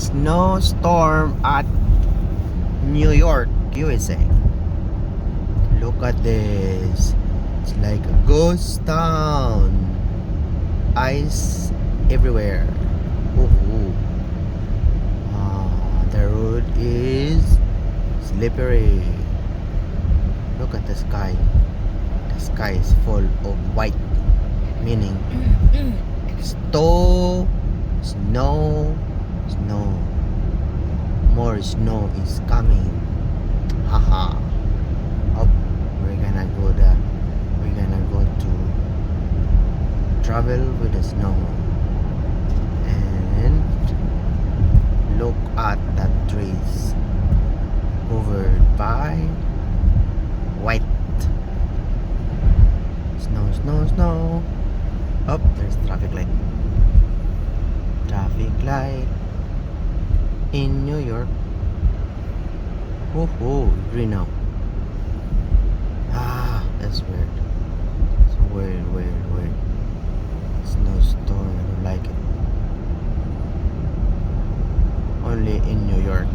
snowstorm at New York, USA. Look at this. It's like a ghost town. Ice everywhere. Ooh. The road is slippery. Look at the sky. The sky is full of white, meaning snow, snow, snow. More snow is coming. Haha. Up, we're gonna go to travel with the snow. And look at the trees covered by white. Snow, snow, snow. Up, there's traffic light. Traffic light in New York. Oh, green now. That's weird. It's weird. Snowstorm, I don't like it. Only in New York.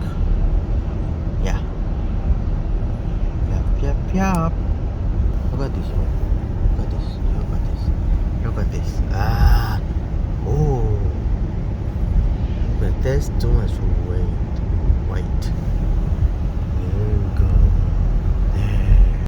Yeah. Yup. Look at this one. Look at this. Oh. But there's too much white.